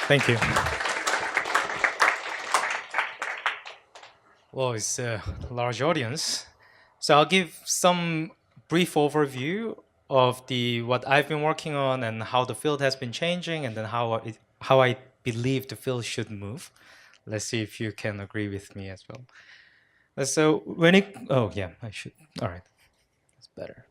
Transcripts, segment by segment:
Thank you. Well, it's a large audience. So I'll give some brief overview of what I've been working on and how the field has been changing, and then how I believe the field should move. Let's see if you can agree with me as well. So oh yeah, I should. All right, that's better.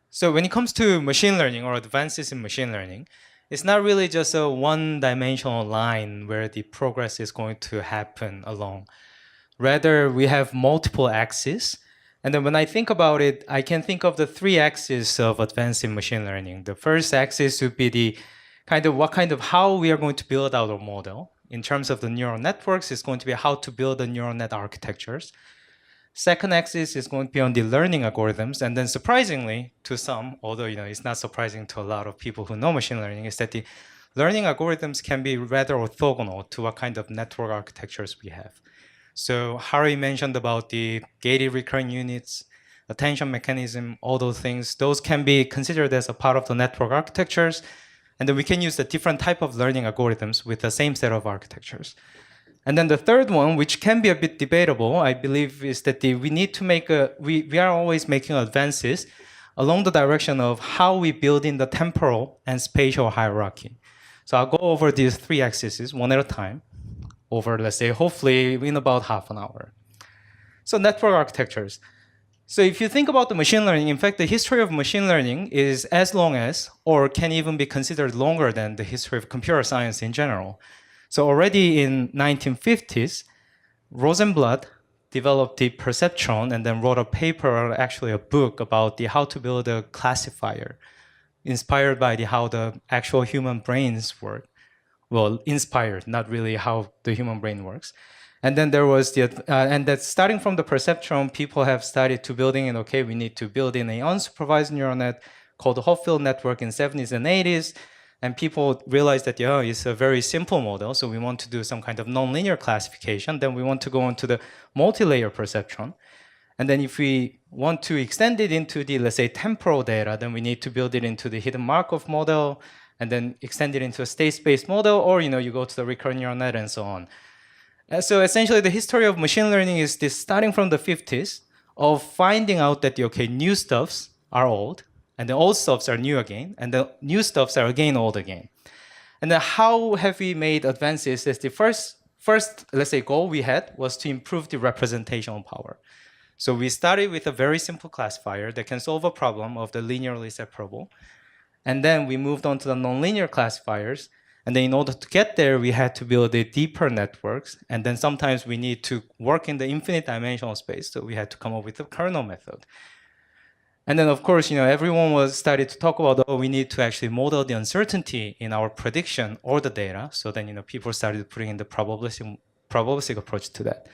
So when it comes to machine learning or advances in machine learning, it's not really just a one-dimensional line where the progress is going to happen along. Rather, we have multiple axes. And then when I think about it, I can think of the three axes of advancing machine learning. The first axis would be the how we are going to build out a model. In terms of the neural networks, it's going to be how to build the neural net architectures. Second axis is going to be on the learning algorithms. And then surprisingly to some, although it's not surprising to a lot of people who know machine learning, is that the learning algorithms can be rather orthogonal to what kind of network architectures we have. So Harry mentioned about the gated recurring units, attention mechanism, all those things. Those can be considered as a part of the network architectures. And then we can use the different type of learning algorithms with the same set of architectures. And then the third one, which can be a bit debatable, I believe, is that we need to we are always making advances along the direction of how we build in the temporal and spatial hierarchy. So I'll go over these three axes one at a time over, let's say, hopefully in about half an hour. So network architectures. So if you think about the machine learning, in fact, the history of machine learning is as long as, or can even be considered longer than the history of computer science in general. So already in 1950s, Rosenblatt developed the perceptron and then wrote a paper, actually a book, about how to build a classifier, inspired by how the actual human brains work. Well, inspired, not really how the human brain works. And then there was and that starting from the perceptron, people have started to building in, okay, we need to build in an unsupervised neural net called the Hopfield network in 70s and 80s. And people realized that, it's a very simple model, so we want to do some kind of nonlinear classification. Then we want to go into the multi-layer perceptron. And then if we want to extend it into the, let's say, temporal data, then we need to build it into the hidden Markov model, and then extend it into a state-space model, or you go to the recurrent neural net and so on. And so essentially, the history of machine learning is this starting from the 50s of finding out that, new stuffs are old, and the old stuffs are new again, and the new stuffs are again old again. And then how have we made advances? Is the first, let's say, goal we had was to improve the representational power. So we started with a very simple classifier that can solve a problem of the linearly separable. And then we moved on to the nonlinear classifiers. And then in order to get there, we had to build the deeper networks. And then sometimes we need to work in the infinite dimensional space. So we had to come up with the kernel method. And then, of course, everyone started to talk about, we need to actually model the uncertainty in our prediction or the data. So then, people started putting in the probabilistic approach to that.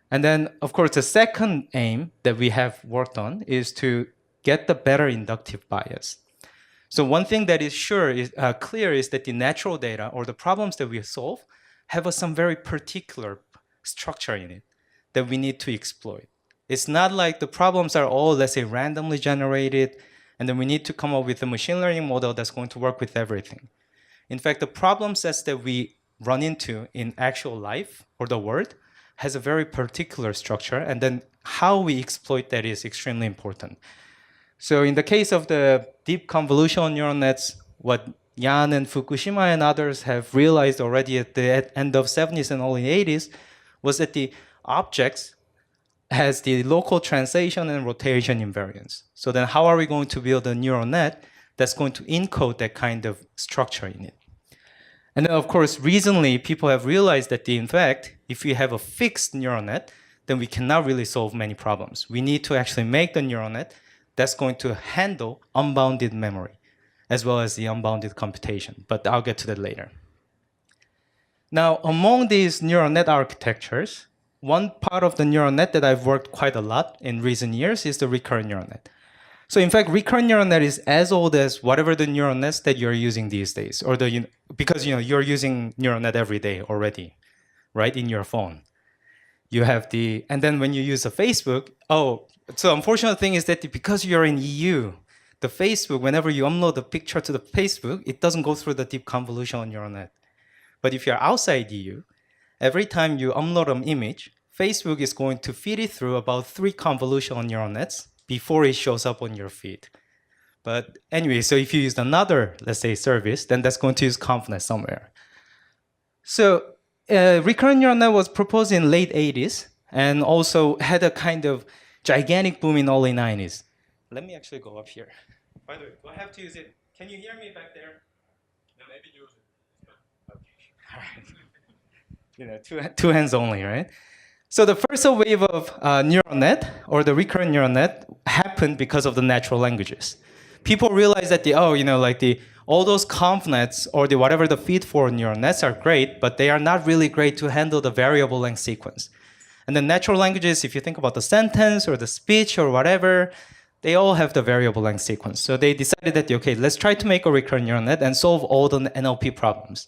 And then, of course, the second aim that we have worked on is to get the better inductive bias. So one thing that is clear is that the natural data or the problems that we solve have some very particular structure in it that we need to exploit. It's not like the problems are all, let's say, randomly generated, and then we need to come up with a machine learning model that's going to work with everything. In fact, the problem sets that we run into in actual life or the world has a very particular structure, and then how we exploit that is extremely important. So in the case of the deep convolutional neural nets, what Yan and Fukushima and others have realized already at the end of 70s and early 80s was that the objects has the local translation and rotation invariance. So then how are we going to build a neural net that's going to encode that kind of structure in it? And then, of course, recently, people have realized that, in fact, if we have a fixed neural net, then we cannot really solve many problems. We need to actually make the neural net that's going to handle unbounded memory, as well as the unbounded computation. But I'll get to that later. Now, among these neural net architectures, one part of the neural net that I've worked quite a lot in recent years is the recurrent neural net. So in fact, recurrent neural net is as old as whatever the neural nets that you're using these days, or because you're using neural net every day already, right, in your phone. You have and then when you use a Facebook, so unfortunate thing is that because you're in EU, the Facebook, whenever you upload a picture to the Facebook, it doesn't go through the deep convolutional neural net. But if you're outside EU, every time you upload an image, Facebook is going to feed it through about 3 convolutional neural nets before it shows up on your feed. But anyway, so if you use another, let's say, service, then that's going to use ConvNet somewhere. So recurrent neural net was proposed in late 80s and also had a kind of gigantic boom in early 90s. Let me actually go up here. By the way, do I have to use it? Can you hear me back there? No, maybe use it. Okay. All right. You know, two hands only, right? So the first wave of neural net or the recurrent neural net happened because of the natural languages. People realized that all those convnets or whatever the feed for neural nets are great, but they are not really great to handle the variable length sequence. And the natural languages, if you think about the sentence or the speech or whatever, they all have the variable length sequence. So they decided that, okay, let's try to make a recurrent neural net and solve all the NLP problems.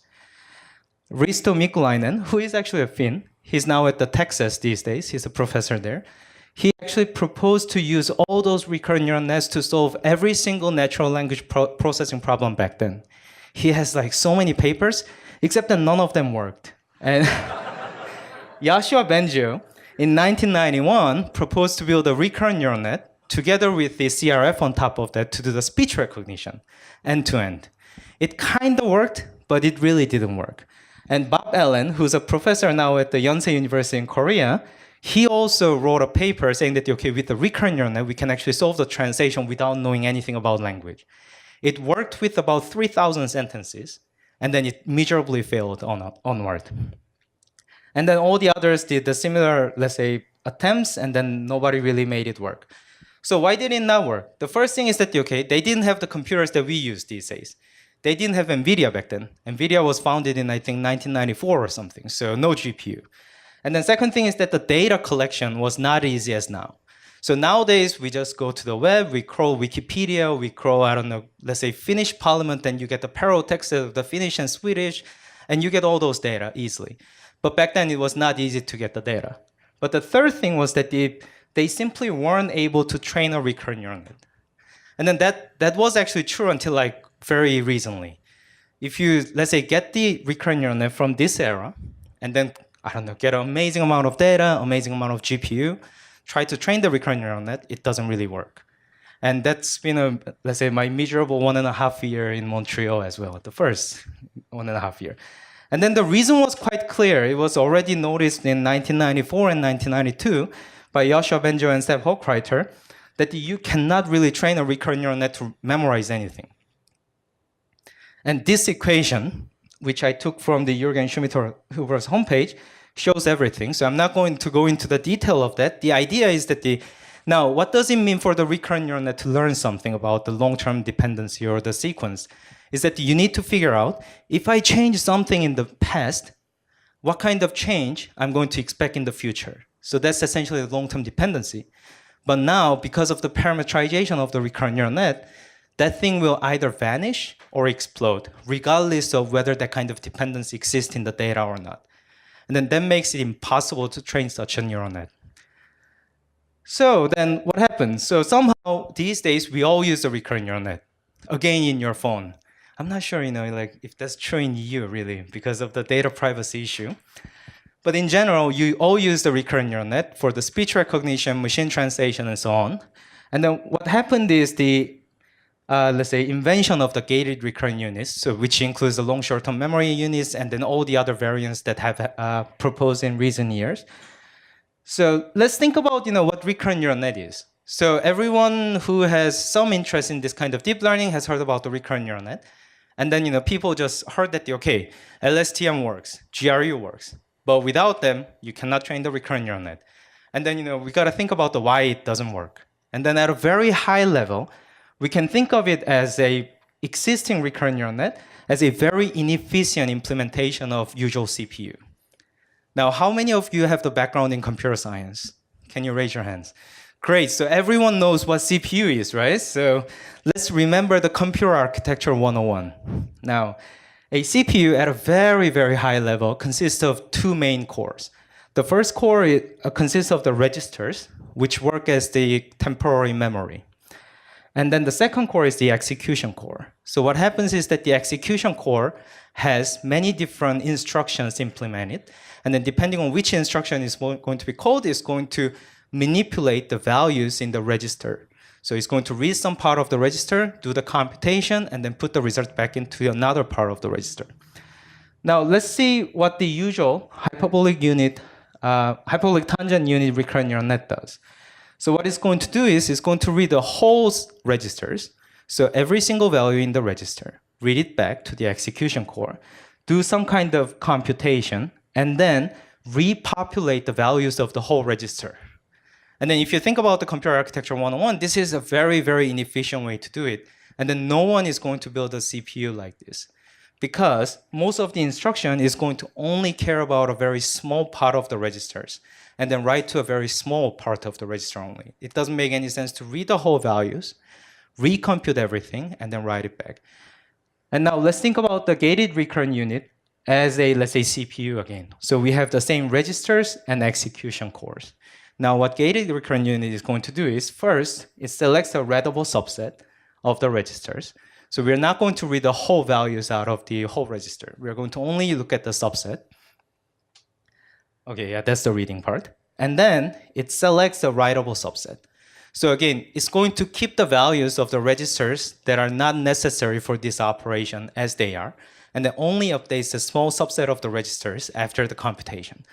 Risto Mikulainen, who is actually a Finn, he's now at the Texas these days, he's a professor there. He actually proposed to use all those recurrent neural nets to solve every single natural language processing problem back then. He has like so many papers, except that none of them worked. And Yoshua Bengio, in 1991, proposed to build a recurrent neural net together with the CRF on top of that to do the speech recognition, end-to-end. It kind of worked, but it really didn't work. And Bob Allen, who's a professor now at the Yonsei University in Korea, he also wrote a paper saying that, okay, with the recurrent neural net, we can actually solve the translation without knowing anything about language. It worked with about 3,000 sentences, and then it miserably failed onward. And then all the others did the similar, let's say, attempts, and then nobody really made it work. So why did it not work? The first thing is that, okay, they didn't have the computers that we use these days. They didn't have NVIDIA back then. NVIDIA was founded in, I think, 1994 or something, so no GPU. And then second thing is that the data collection was not easy as now. So nowadays, we just go to the web, we crawl Wikipedia, we crawl, I don't know, let's say Finnish Parliament, and you get the parallel text of the Finnish and Swedish, and you get all those data easily. But back then, it was not easy to get the data. But the third thing was that they simply weren't able to train a recurrent neural net. And then that was actually true until like very recently. If you, let's say, get the recurrent neural net from this era, and then, I don't know, get an amazing amount of data, amazing amount of GPU, try to train the recurrent neural net, it doesn't really work. And that's been, let's say, my miserable 1.5 year in Montreal as well, the first 1.5 year. And then the reason was quite clear. It was already noticed in 1994 and 1992 by Yoshua Bengio and Seb Hochreiter that you cannot really train a recurrent neural net to memorize anything. And this equation, which I took from the Jürgen Schmidt-Huber's homepage, shows everything. So I'm not going to go into the detail of that. The idea is that now, what does it mean for the recurrent neural net to learn something about the long-term dependency or the sequence? Is that you need to figure out, if I change something in the past, what kind of change I'm going to expect in the future. So that's essentially the long-term dependency. But now, because of the parameterization of the recurrent neural net, that thing will either vanish or explode, regardless of whether that kind of dependency exists in the data or not. And then that makes it impossible to train such a neural net. So then what happens? So somehow these days we all use the recurrent neural net, again in your phone. I'm not sure, if that's true in EU really, because of the data privacy issue. But in general, you all use the recurrent neural net for the speech recognition, machine translation, and so on. And then what happened is the let's say, invention of the gated recurrent units, so which includes the long short-term memory units and then all the other variants that have proposed in recent years. So let's think about what recurrent neural net is. So everyone who has some interest in this kind of deep learning has heard about the recurrent neural net. And then people just heard that, okay, LSTM works, GRU works. But without them, you cannot train the recurrent neural net. And then we got to think about why it doesn't work. And then at a very high level, we can think of it as a existing recurrent neural net as a very inefficient implementation of usual CPU. Now, how many of you have the background in computer science? Can you raise your hands? Great, so everyone knows what CPU is, right? So let's remember the computer architecture 101. Now, a CPU at a very, very high level consists of 2 main cores. The first core consists of the registers, which work as the temporary memory. And then the second core is the execution core. So what happens is that the execution core has many different instructions implemented. And then depending on which instruction is going to be called, it's going to manipulate the values in the register. So it's going to read some part of the register, do the computation, and then put the result back into another part of the register. Now let's see what the usual hyperbolic tangent unit recurrent neural net does. So what it's going to do is it's going to read the whole registers. So every single value in the register, read it back to the execution core, do some kind of computation, and then repopulate the values of the whole register. And then if you think about the computer architecture 101, this is a very, very inefficient way to do it. And then no one is going to build a CPU like this, because most of the instruction is going to only care about a very small part of the registers and then write to a very small part of the register only. It doesn't make any sense to read the whole values, recompute everything, and then write it back. And now let's think about the gated recurrent unit as a, let's say, CPU again. So we have the same registers and execution cores. Now what gated recurrent unit is going to do is first, it selects a readable subset of the registers. So we're not going to read the whole values out of the whole register. We're going to only look at the subset. Okay, yeah, that's the reading part. And then it selects a writable subset. So again, it's going to keep the values of the registers that are not necessary for this operation as they are, and then only updates a small subset of the registers after the computation.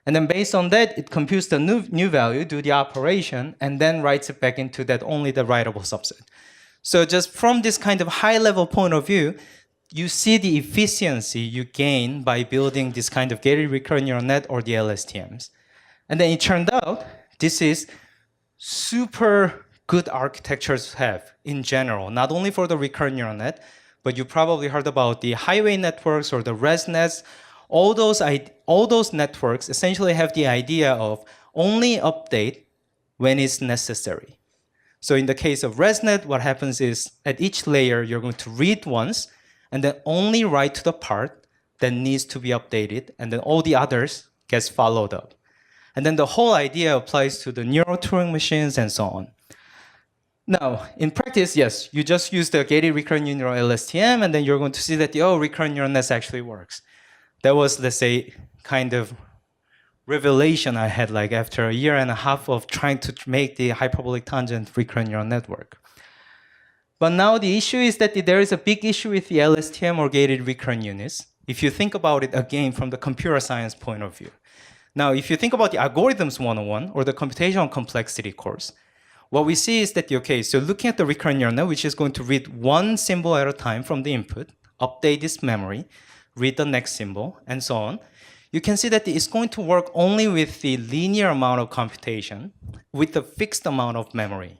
And then based on that, it computes the new value, do the operation, and then writes it back into that only the writable subset. So just from this kind of high-level point of view, you see the efficiency you gain by building this kind of gated recurrent neural net or the LSTMs. And then it turned out this is super good architectures to have in general, not only for the recurrent neural net, but you probably heard about the highway networks or the ResNets. All those networks essentially have the idea of only update when it's necessary. So in the case of ResNet, what happens is at each layer, you're going to read once and then only write to the part that needs to be updated, and then all the others gets followed up. And then the whole idea applies to the neural Turing machines and so on. Now, in practice, yes, you just use the gated recurrent neural LSTM, and then you're going to see that, oh, recurrent neural nets actually works. That was, let's say, kind of revelation I had like after a year and a half of trying to make the hyperbolic tangent recurrent neural network. But now the issue is that there is a big issue with the LSTM or gated recurrent units, if you think about it again from the computer science point of view. Now, if you think about the algorithms 101 or the computational complexity course, what we see is that, okay, so looking at the recurrent neural net, which is going to read one symbol at a time from the input, update its memory, read the next symbol, and so on, you can see that it's going to work only with the linear amount of computation with a fixed amount of memory.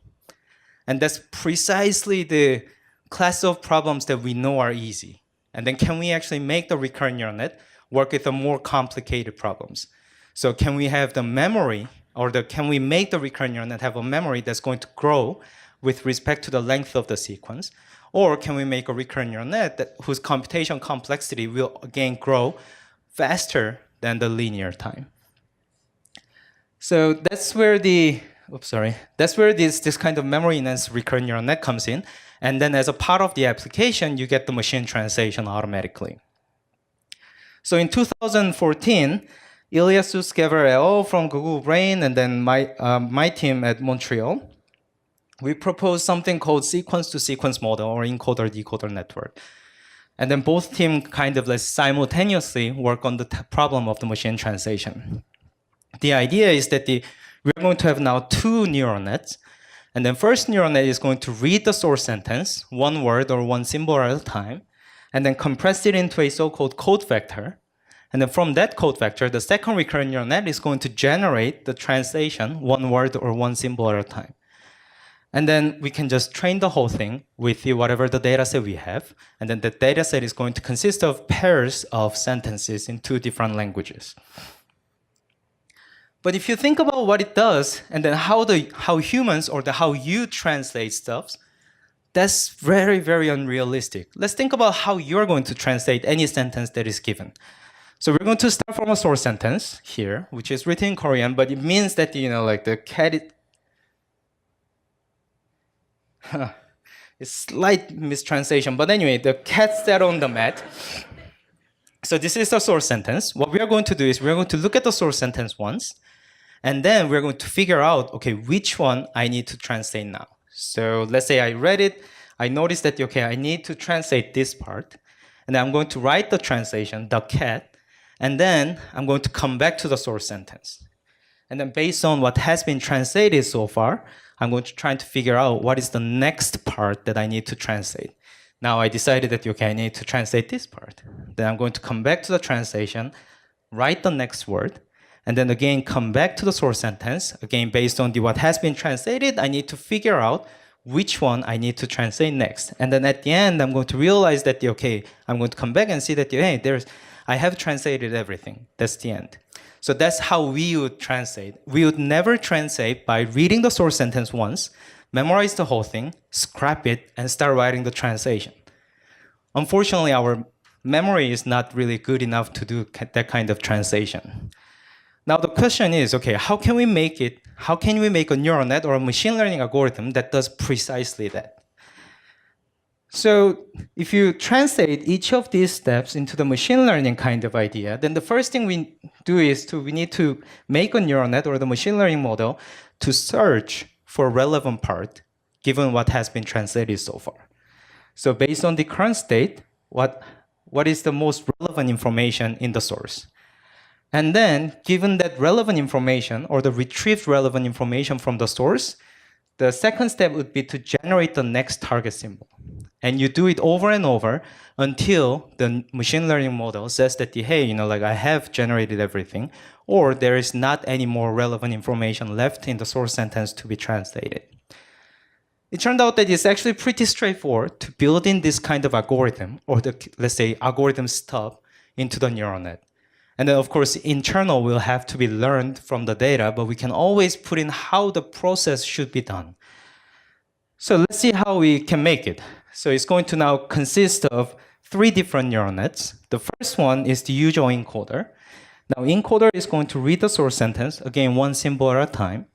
And that's precisely the class of problems that we know are easy. And then can we actually make the recurrent neural net work with the more complicated problems? So can we have the memory, or can we make the recurrent neural net have a memory that's going to grow with respect to the length of the sequence? Or can we make a recurrent neural net whose computation complexity will again grow faster than the linear time? So that's where this kind of memory enhanced recurrent neural net comes in. And then as a part of the application, you get the machine translation automatically. So in 2014, Ilya Sutskever et al. From Google Brain and then my team at Montreal, we proposed something called sequence-to-sequence model or encoder-decoder network. And then both teams kind of simultaneously work on the problem of the machine translation. The idea is that we're going to have now two neural nets. And then first neural net is going to read the source sentence, one word or one symbol at a time, and then compress it into a so-called code vector. And then from that code vector, the second recurrent neural net is going to generate the translation, one word or one symbol at a time. And then we can just train the whole thing with whatever the data set we have. And then the data set is going to consist of pairs of sentences in two different languages. But if you think about what it does, and then how humans or how you translate stuff, that's very, very unrealistic. Let's think about how you're going to translate any sentence that is given. So we're going to start from a source sentence here, which is written in Korean, but it means that, like the cat It's slight mistranslation, but anyway, the cat sat on the mat. So this is the source sentence. What we are going to do is we're going to look at the source sentence once, and then we're going to figure out, okay, which one I need to translate now. So let's say I read it, I noticed that, okay, I need to translate this part, and then I'm going to write the translation, the cat, and then I'm going to come back to the source sentence. And then based on what has been translated so far, I'm going to try to figure out what is the next part that I need to translate. Now I decided that, okay, I need to translate this part. Then I'm going to come back to the translation, write the next word, and then again come back to the source sentence. Again, based on what has been translated, I need to figure out which one I need to translate next. And then at the end, I'm going to realize that, okay, I'm going to come back and see that, hey, I have translated everything. That's the end. So that's how we would translate. We would never translate by reading the source sentence once, memorize the whole thing, scrap it, and start writing the translation. Unfortunately, our memory is not really good enough to do that kind of translation. Now the question is, okay, how can we make a neural net or a machine learning algorithm that does precisely that? So if you translate each of these steps into the machine learning kind of idea, then the first thing we do is we need to make a neural net or the machine learning model to search for relevant part given what has been translated so far. So based on the current state, what is the most relevant information in the source? And then given that relevant information or the retrieved relevant information from the source, the second step would be to generate the next target symbol. And you do it over and over until the machine learning model says that, hey, I have generated everything, or there is not any more relevant information left in the source sentence to be translated. It turned out that it's actually pretty straightforward to build in this kind of algorithm, or let's say algorithm stub, into the neural net. And then, of course, internal will have to be learned from the data, but we can always put in how the process should be done. So let's see how we can make it. So it's going to now consist of 3 different neural nets. The first one is the usual encoder. Now, encoder is going to read the source sentence, again, one symbol at a time.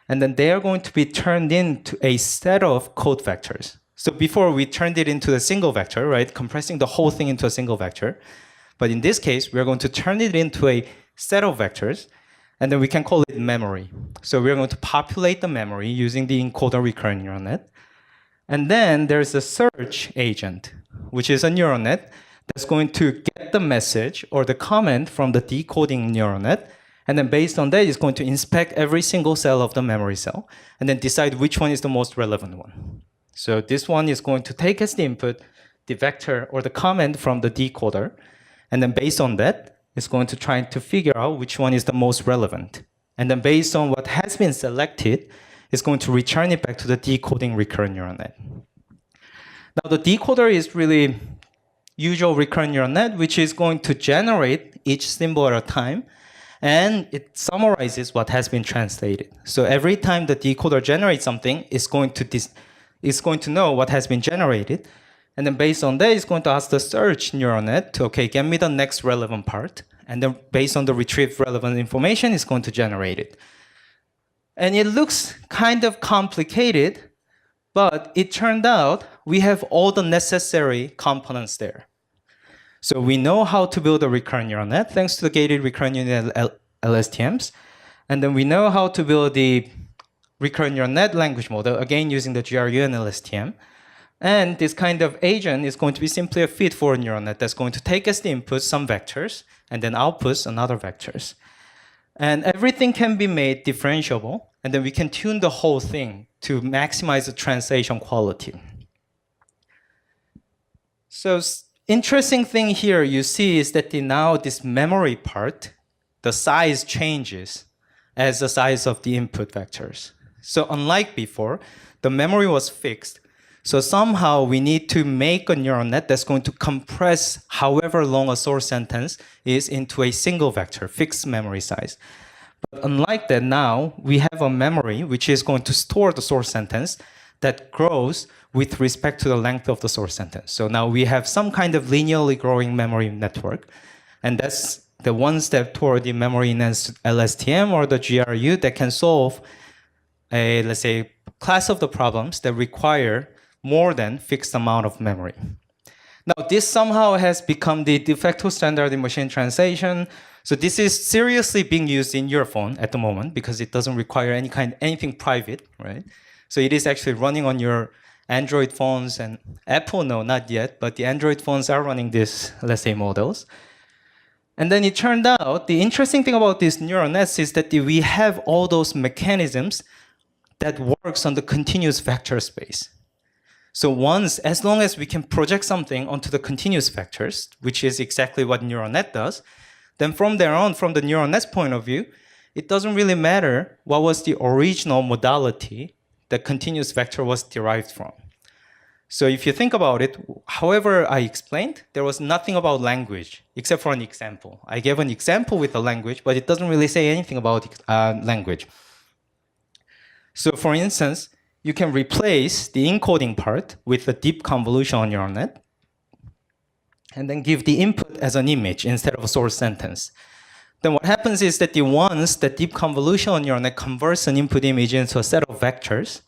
And then they are going to be turned into a set of code vectors. So before we turned it into a single vector, right, compressing the whole thing into a single vector. But in this case, we're going to turn it into a set of vectors, and then we can call it memory. So we're going to populate the memory using the encoder recurrent neural net. And then there's a search agent, which is a neural net that's going to get the message or the comment from the decoding neural net. And then based on that, it's going to inspect every single cell of the memory cell and then decide which one is the most relevant one. So this one is going to take as the input the vector or the comment from the decoder. And then based on that, it's going to try to figure out which one is the most relevant. And then based on what has been selected, it's going to return it back to the decoding recurrent neural net. Now the decoder is really usual recurrent neural net, which is going to generate each symbol at a time, and it summarizes what has been translated. So every time the decoder generates something, it's going to know what has been generated. And then based on that, it's going to ask the search neural net to, okay, get me the next relevant part. And then based on the retrieved relevant information, it's going to generate it. And it looks kind of complicated, but it turned out we have all the necessary components there. So we know how to build a recurrent neural net thanks to the gated recurrent neural net LSTMs. And then we know how to build the recurrent neural net language model, again using the GRU and LSTM. And this kind of agent is going to be simply a feed for a neural net that's going to take as the input some vectors and then outputs another vectors. And everything can be made differentiable, and then we can tune the whole thing to maximize the translation quality. So interesting thing here you see is that now this memory part, the size changes as the size of the input vectors. So unlike before, the memory was fixed. So somehow we need to make a neural net that's going to compress however long a source sentence is into a single vector, fixed memory size. But unlike that, now we have a memory which is going to store the source sentence that grows with respect to the length of the source sentence. So now we have some kind of linearly growing memory network. And that's the one step toward the memory enhanced LSTM or the GRU that can solve a, let's say, class of the problems that require more than fixed amount of memory. Now, this somehow has become the de facto standard in machine translation. So this is seriously being used in your phone at the moment because it doesn't require anything private, right? So it is actually running on your Android phones and Apple, no, not yet, but the Android phones are running this, let's say, models. And then it turned out the interesting thing about these neural nets is that we have all those mechanisms that works on the continuous vector space. So as long as we can project something onto the continuous vectors, which is exactly what neural net does, then from there on, from the neural net's point of view, it doesn't really matter what was the original modality the continuous vector was derived from. So if you think about it, however I explained, there was nothing about language except for an example. I gave an example with a language, but it doesn't really say anything about language. So for instance, you can replace the encoding part with a deep convolutional neural net and then give the input as an image instead of a source sentence. Then what happens is that once the deep convolutional neural net converts an input image into a set of vectors,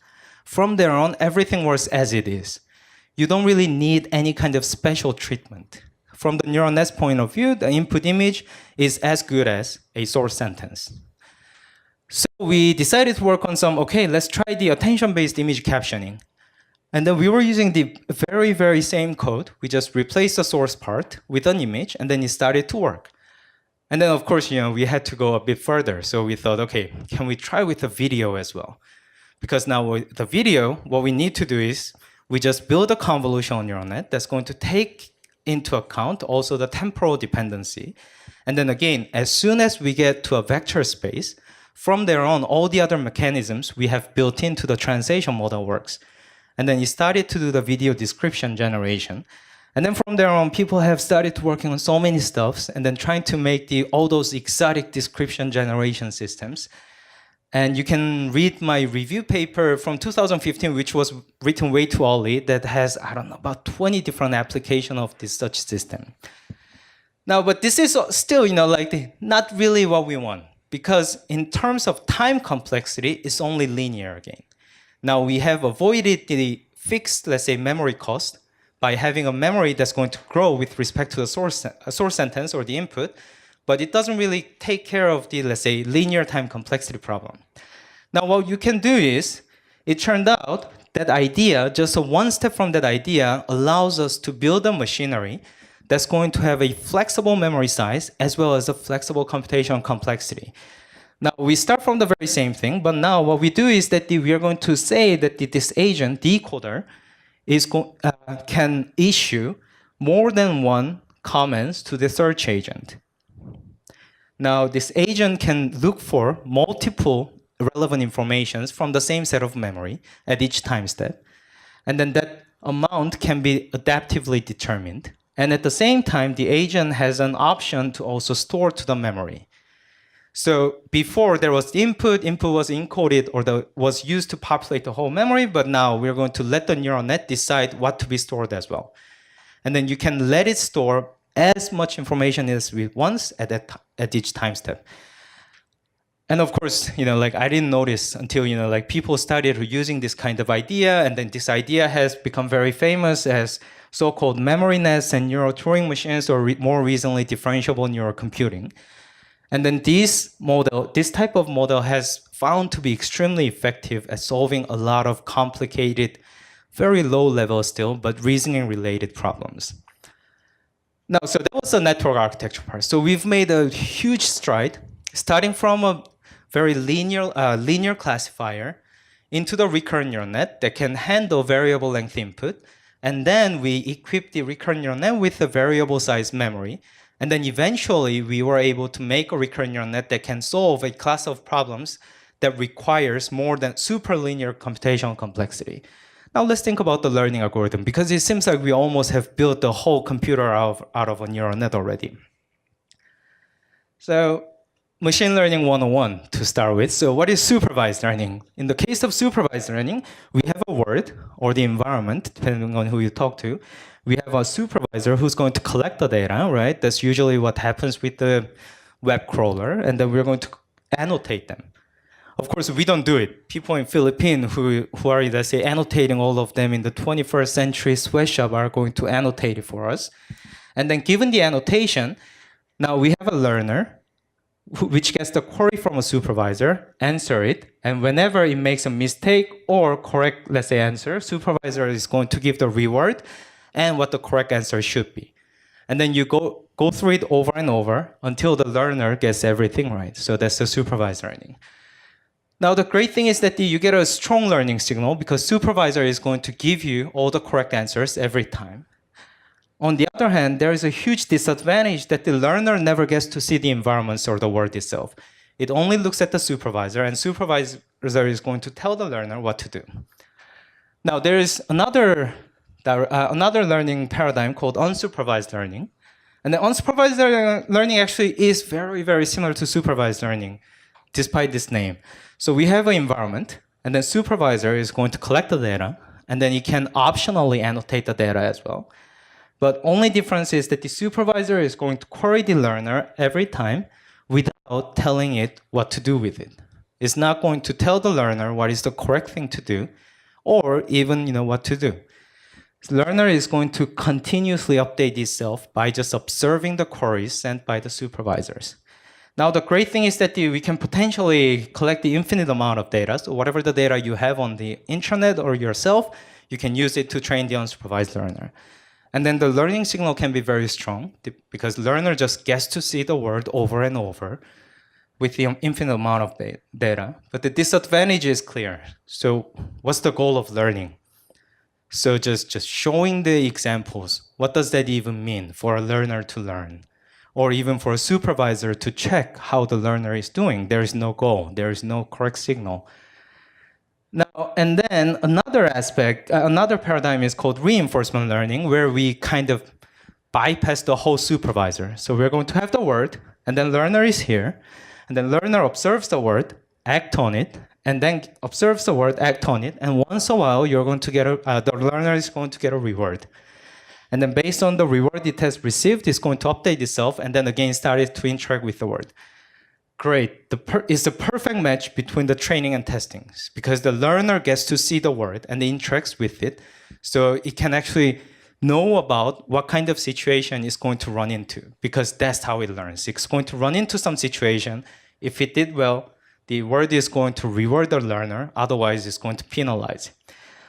from there on, everything works as it is. You don't really need any kind of special treatment. From the neural net's point of view, the input image is as good as a source sentence. So we decided to work on let's try the attention-based image captioning. And then we were using the very, very same code. We just replaced the source part with an image, and then it started to work. And then, of course, we had to go a bit further. So we thought, okay, can we try with the video as well? Because now with the video, what we need to do is we just build a convolutional neural net that's going to take into account also the temporal dependency. And then again, as soon as we get to a vector space, from there on, all the other mechanisms we have built into the translation model works. And then it started to do the video description generation. And then from there on, people have started working on so many stuffs and then trying to make all those exotic description generation systems. And you can read my review paper from 2015, which was written way too early, that has, I don't know, about 20 different applications of this such system. Now, but this is still, not really what we want. Because in terms of time complexity, it's only linear again. Now we have avoided the fixed, let's say, memory cost by having a memory that's going to grow with respect to the source sentence or the input, but it doesn't really take care of the, let's say, linear time complexity problem. Now what you can do is, it turned out that idea, just one step from that idea, allows us to build a machinery that's going to have a flexible memory size as well as a flexible computational complexity. Now, we start from the very same thing, but now what we do is that we are going to say that this agent, decoder, can issue more than one comments to the search agent. Now, this agent can look for multiple relevant informations from the same set of memory at each time step. And then that amount can be adaptively determined. And at the same time, the agent has an option to also store to the memory. So before there was the input was encoded or was used to populate the whole memory, but now we're going to let the neural net decide what to be stored as well. And then you can let it store as much information as we want at each time step. And of course, I didn't notice until, people started using this kind of idea, and then this idea has become very famous as so-called memory nets and neural Turing machines, or more recently, differentiable neural computing. And then this type of model has found to be extremely effective at solving a lot of complicated, very low level still, but reasoning related problems. Now, so that was the network architecture part. So we've made a huge stride, starting from a very linear classifier into the recurrent neural net that can handle variable length input. And then we equip the recurrent neural net with a variable size memory. And then eventually we were able to make a recurrent neural net that can solve a class of problems that requires more than superlinear computational complexity. Now let's think about the learning algorithm, because it seems like we almost have built the whole computer out of a neural net already. So machine learning 101 to start with. So what is supervised learning? In the case of supervised learning, we have a word or the environment, depending on who you talk to. We have a supervisor who's going to collect the data, right? That's usually what happens with the web crawler, and then we're going to annotate them. Of course, we don't do it. People in Philippines who are, let's say, annotating all of them in the 21st century sweatshop are going to annotate it for us. And then given the annotation, now we have a learner which gets the query from a supervisor, answer it, and whenever it makes a mistake or correct, let's say, answer, supervisor is going to give the reward and what the correct answer should be. And then you go through it over and over until the learner gets everything right. So that's the supervised learning. Now, the great thing is that you get a strong learning signal because supervisor is going to give you all the correct answers every time. On the other hand, there is a huge disadvantage that the learner never gets to see the environments or the word itself. It only looks at the supervisor, and supervisor is going to tell the learner what to do. Now, there is another learning paradigm called unsupervised learning. And the unsupervised learning actually is very, very similar to supervised learning, despite this name. So we have an environment, and then supervisor is going to collect the data, and then you can optionally annotate the data as well. But only difference is that the supervisor is going to query the learner every time without telling it what to do with it. It's not going to tell the learner what is the correct thing to do or even what to do. The learner is going to continuously update itself by just observing the queries sent by the supervisors. Now, the great thing is that we can potentially collect the infinite amount of data. So whatever the data you have on the internet or yourself, you can use it to train the unsupervised learner. And then the learning signal can be very strong because learner just gets to see the word over and over with the infinite amount of data. But the disadvantage is clear. So what's the goal of learning? So just showing the examples, what does that even mean for a learner to learn? Or even for a supervisor to check how the learner is doing. There is no goal. There is no correct signal. Now, and then another aspect, another paradigm is called reinforcement learning, where we kind of bypass the whole supervisor. So we're going to have the word, and then learner is here, and then learner observes the word, act on it, and then observes the word, act on it, and once in a while, you're going to get the learner is going to get a reward. And then based on the reward it has received, it's going to update itself, and then again started to interact with the word. Great. It's the perfect match between the training and testing because the learner gets to see the word and interacts with it. So it can actually know about what kind of situation it's going to run into because that's how it learns. It's going to run into some situation. If it did well, the word is going to reward the learner. Otherwise, it's going to penalize.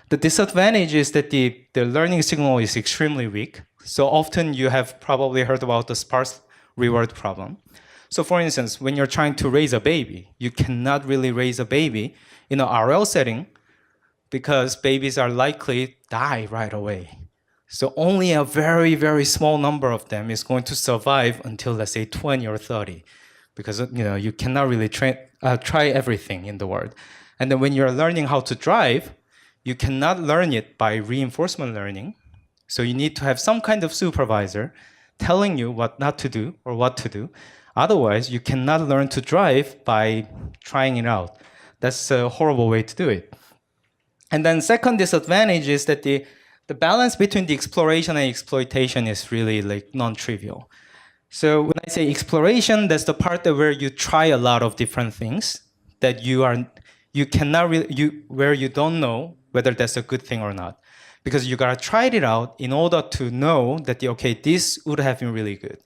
The disadvantage is that the learning signal is extremely weak. So often you have probably heard about the sparse reward problem. So for instance, when you're trying to raise a baby, you cannot really raise a baby in an RL setting because babies are likely die right away. So only a very, very small number of them is going to survive until, let's say, 20 or 30 because you cannot really try everything in the world. And then when you're learning how to drive, you cannot learn it by reinforcement learning. So you need to have some kind of supervisor telling you what not to do or what to do. Otherwise, you cannot learn to drive by trying it out. That's a horrible way to do it. And then second disadvantage is that the balance between the exploration and exploitation is really like non-trivial. So when I say exploration, that's the part where you try a lot of different things that where you don't know whether that's a good thing or not. Because you gotta try it out in order to know that this would have been really good.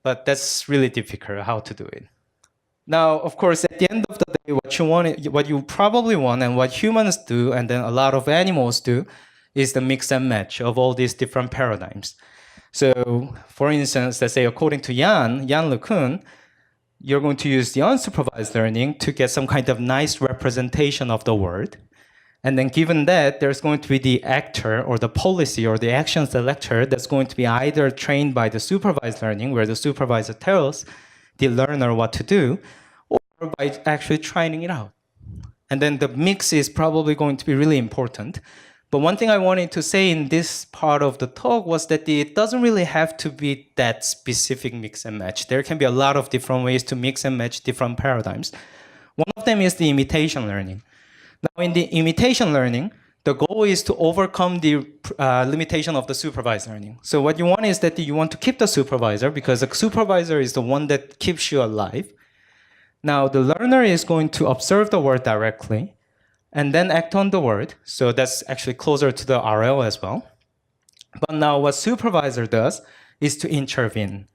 But that's really difficult how to do it. Now, of course, at the end of the day, what you probably want and what humans do, and then a lot of animals do, is the mix and match of all these different paradigms. So, for instance, let's say according to Jan LeCun, you're going to use the unsupervised learning to get some kind of nice representation of the word. And then given that, there's going to be the actor or the policy or the action selector that's going to be either trained by the supervised learning, where the supervisor tells the learner what to do, or by actually trying it out. And then the mix is probably going to be really important. But one thing I wanted to say in this part of the talk was that it doesn't really have to be that specific mix and match. There can be a lot of different ways to mix and match different paradigms. One of them is the imitation learning. Now, in the imitation learning, the goal is to overcome the limitation of the supervised learning. So what you want is that you want to keep the supervisor because the supervisor is the one that keeps you alive. Now the learner is going to observe the word directly and then act on the word. So that's actually closer to the RL as well. But now what supervisor does is to intervene.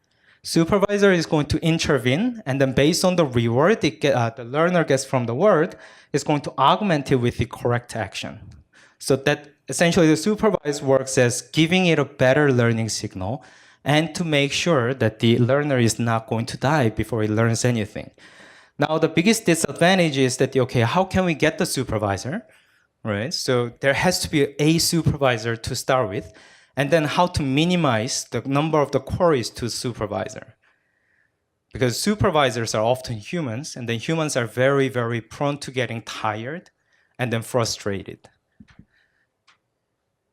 Supervisor is going to intervene, and then based on the reward the learner gets from the word, is going to augment it with the correct action. So that essentially the supervisor works as giving it a better learning signal and to make sure that the learner is not going to die before he learns anything. Now, the biggest disadvantage is that, okay, how can we get the supervisor, right? So there has to be a supervisor to start with, and then how to minimize the number of the queries to supervisor. Because supervisors are often humans, and then humans are very, very prone to getting tired and then frustrated.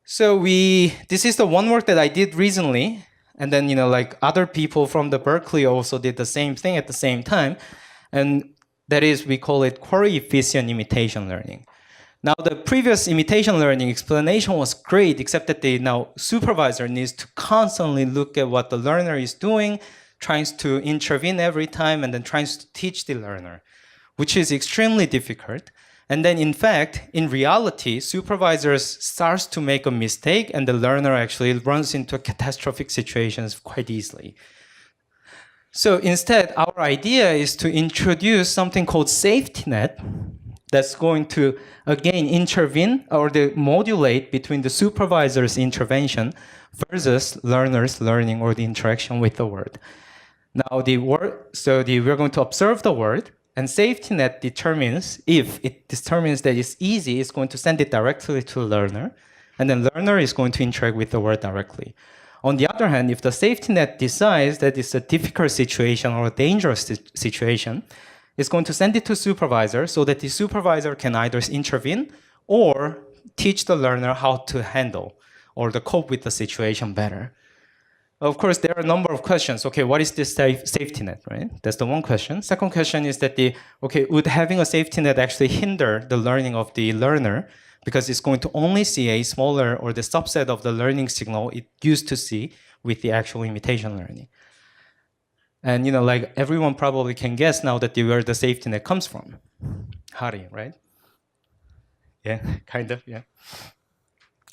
So this is the one work that I did recently, and then, like other people from the Berkeley also did the same thing at the same time, and that is, we call it query efficient imitation learning. Now, the previous imitation learning explanation was great, except that the now supervisor needs to constantly look at what the learner is doing, trying to intervene every time, and then trying to teach the learner, which is extremely difficult. And then, in fact, in reality, supervisors starts to make a mistake, and the learner actually runs into catastrophic situations quite easily. So instead, our idea is to introduce something called safety net that's going to, again, intervene or modulate between the supervisor's intervention versus learner's learning or the interaction with the word. Now, we're going to observe the word, and safety net determines, if it determines that it's easy, it's going to send it directly to the learner, and then learner is going to interact with the word directly. On the other hand, if the safety net decides that it's a difficult situation or a dangerous situation, it's going to send it to supervisor so that the supervisor can either intervene or teach the learner how to handle or to cope with the situation better. Of course, there are a number of questions. Okay, what is this safety net, right? That's the one question. Second question is that would having a safety net actually hinder the learning of the learner, because it's going to only see a smaller or the subset of the learning signal it used to see with the actual imitation learning. And like everyone probably can guess now that where the safety net comes from. Hari, right? Yeah, kind of, yeah.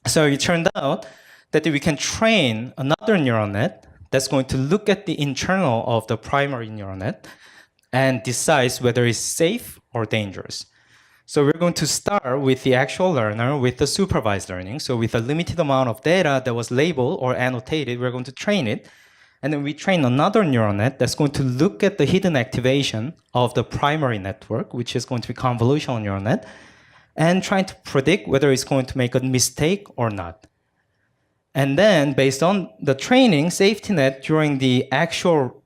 So it turned out that we can train another neural net that's going to look at the internal of the primary neural net and decides whether it's safe or dangerous. So we're going to start with the actual learner with the supervised learning. So with a limited amount of data that was labeled or annotated, we're going to train it. And then we train another neural net that's going to look at the hidden activation of the primary network, which is going to be convolutional neural net, and trying to predict whether it's going to make a mistake or not. And then based on the training, safety net during the actual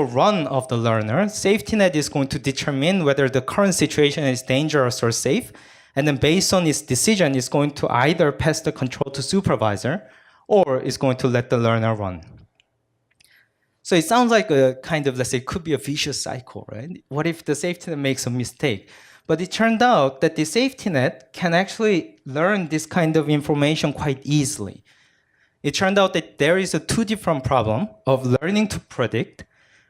run of the learner, safety net is going to determine whether the current situation is dangerous or safe. And then based on its decision, it's going to either pass the control to supervisor or it's going to let the learner run. So it sounds like a kind of, let's say, it could be a vicious cycle, right? What if the safety net makes a mistake? But it turned out that the safety net can actually learn this kind of information quite easily. It turned out that there is two different problems of learning to predict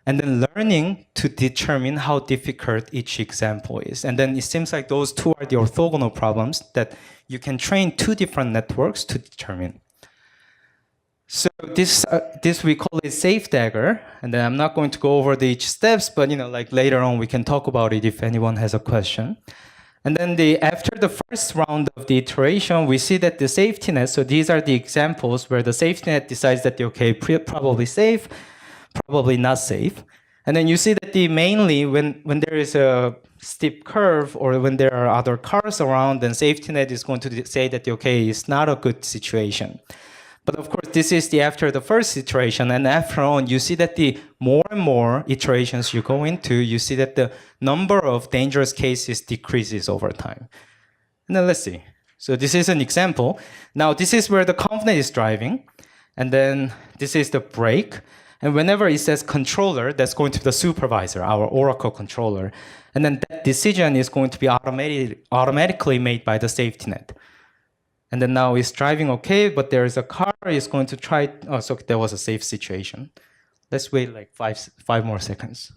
and then learning to determine how difficult each example is. And then it seems like those two are the orthogonal problems that you can train two different networks to determine. So this we call it safe dagger. And then I'm not going to go over each steps, but like later on we can talk about it if anyone has a question. And then after the first round of the iteration, we see that the safety net, so these are the examples where the safety net decides that, okay, probably safe, probably not safe. And then you see that mainly when there is a steep curve or when there are other cars around, then safety net is going to say that, okay, it's not a good situation. But of course, this is after the first iteration, and after on, you see that the more and more iterations you go into, you see that the number of dangerous cases decreases over time. And then let's see. So this is an example. Now, this is where the ConvNet is driving, and then this is the brake. And whenever it says controller, that's going to be the supervisor, our Oracle controller. And then that decision is going to be automatically made by the safety net. And then now it's driving okay, but there is a car, it's going to try, so there was a safe situation. Let's wait like five more seconds.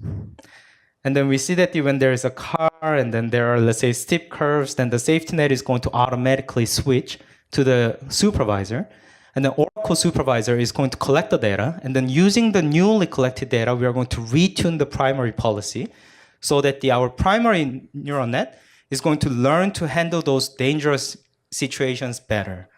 And then we see that when there is a car and then there are, let's say, steep curves, then the safety net is going to automatically switch to the supervisor. And the Oracle supervisor is going to collect the data. And then using the newly collected data, we are going to retune the primary policy so that our primary neural net is going to learn to handle those dangerous situations better.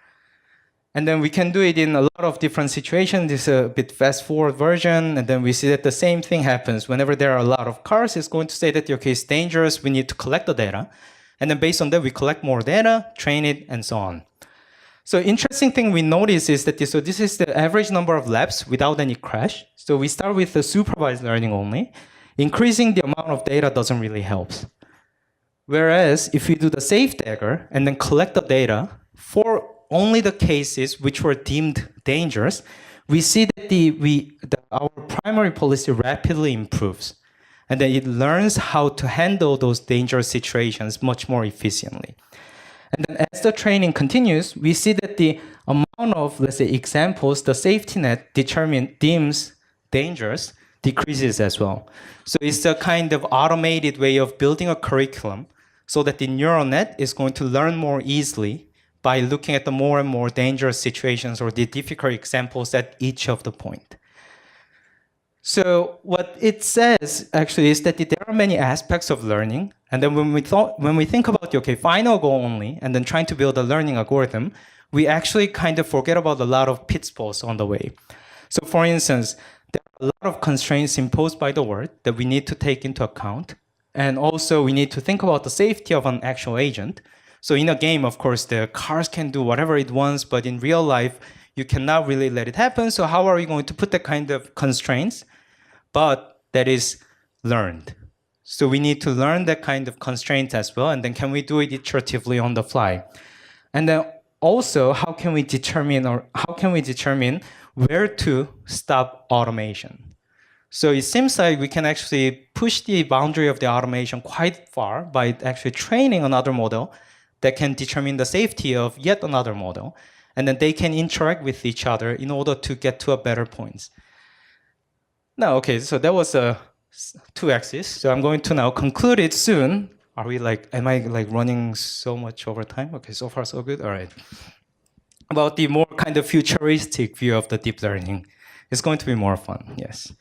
And then we can do it in a lot of different situations. This is a bit fast forward version. And then we see that the same thing happens. Whenever there are a lot of cars, it's going to say that, okay, it's dangerous. We need to collect the data. And then based on that, we collect more data, train it, and so on. So interesting thing we notice is that this is the average number of laps without any crash. So we start with the supervised learning only. Increasing the amount of data doesn't really help. Whereas if we do the safe dagger and then collect the data for only the cases which were deemed dangerous, we see that our primary policy rapidly improves. And then it learns how to handle those dangerous situations much more efficiently. And then as the training continues, we see that the amount of, let's say, examples the safety net deems dangerous decreases as well. So it's a kind of automated way of building a curriculum so that the neural net is going to learn more easily by looking at the more and more dangerous situations or the difficult examples at each of the point. So what it says actually is that there are many aspects of learning. And then when we think about the final goal only and then trying to build a learning algorithm, we actually kind of forget about a lot of pitfalls on the way. So for instance, there are a lot of constraints imposed by the world that we need to take into account. And also we need to think about the safety of an actual agent. So in a game, of course, the cars can do whatever it wants, but in real life, you cannot really let it happen. So how are you going to put that kind of constraints? But that is learned. So we need to learn that kind of constraint as well. And then can we do it iteratively on the fly? And then also, how can we determine where to stop automation? So it seems like we can actually push the boundary of the automation quite far by actually training another model that can determine the safety of yet another model. And then they can interact with each other in order to get to a better point. Now, okay, so that was two axes. So I'm going to now conclude it soon. Am I running so much over time? Okay, so far so good, all right. About the more kind of futuristic view of the deep learning. It's going to be more fun, yes.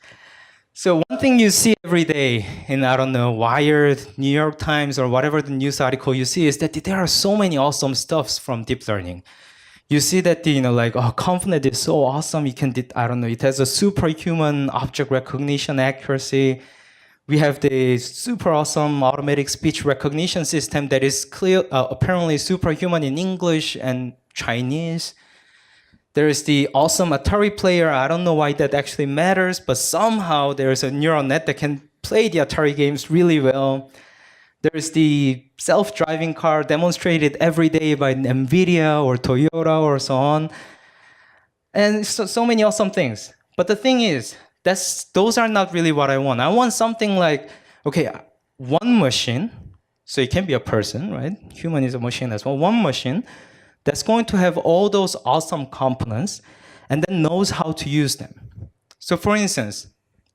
So one thing you see every day in, I don't know, Wired, New York Times, or whatever the news article you see is that there are so many awesome stuffs from deep learning. You see that, ConvNet is so awesome. It has a superhuman object recognition accuracy. We have the super awesome automatic speech recognition system that is apparently superhuman in English and Chinese. There is the awesome Atari player. I don't know why that actually matters, but somehow there is a neural net that can play the Atari games really well. There is the self-driving car demonstrated every day by NVIDIA or Toyota or so on. And so many awesome things. But the thing is, those are not really what I want. I want something like, okay, one machine, so it can be a person, right? Human is a machine as well. One machine that's going to have all those awesome components and then knows how to use them. So for instance,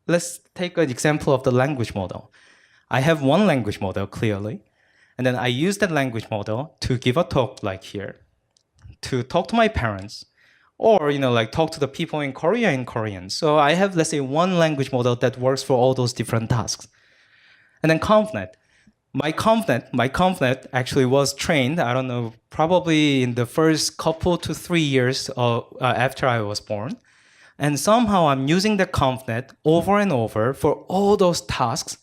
let's take an example of the language model. I have one language model, clearly, and then I use that language model to give a talk like here, to talk to my parents, or talk to the people in Korea in Korean. So I have, let's say, one language model that works for all those different tasks. And then ConvNet. My ConvNet actually was trained, I don't know, probably in the first couple to 3 years after I was born. And somehow I'm using the ConvNet over and over for all those tasks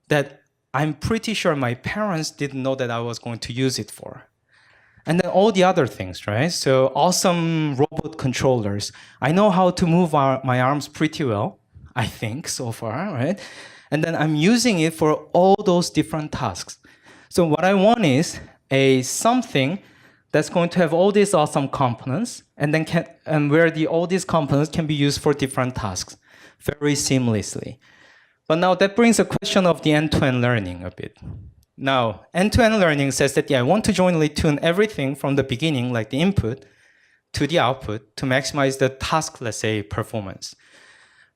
that I'm pretty sure my parents didn't know that I was going to use it for. And then all the other things, right? So awesome robot controllers. I know how to move my arms pretty well, I think, so far, right? And then I'm using it for all those different tasks. So what I want is something that's going to have all these awesome components, and then where all these components can be used for different tasks very seamlessly. But now that brings a question of the end-to-end learning a bit. Now, end-to-end learning says that, I want to jointly tune everything from the beginning, like the input, to the output, to maximize the task, let's say, performance.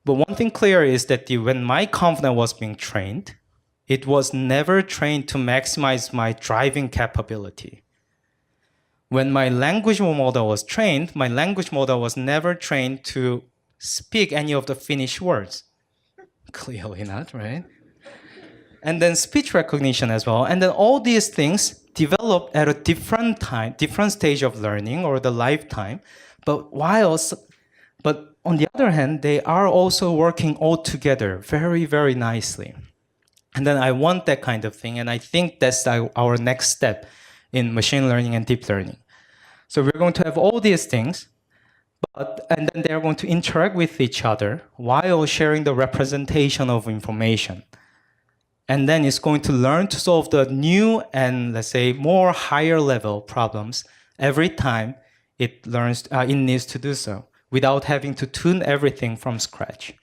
But one thing clear is that when my confidence was being trained, it was never trained to maximize my driving capability. When my language model was trained, my language model was never trained to speak any of the Finnish words. Clearly not, right? And then speech recognition as well. And then all these things develop at a different time, different stage of learning or the lifetime. But on the other hand, they are also working all together very, very nicely. And then I want that kind of thing. And I think that's our next step in machine learning and deep learning. So we're going to have all these things, and then they're going to interact with each other while sharing the representation of information. And then it's going to learn to solve the new and, let's say, more higher level problems every time it learns it needs to do so without having to tune everything from scratch.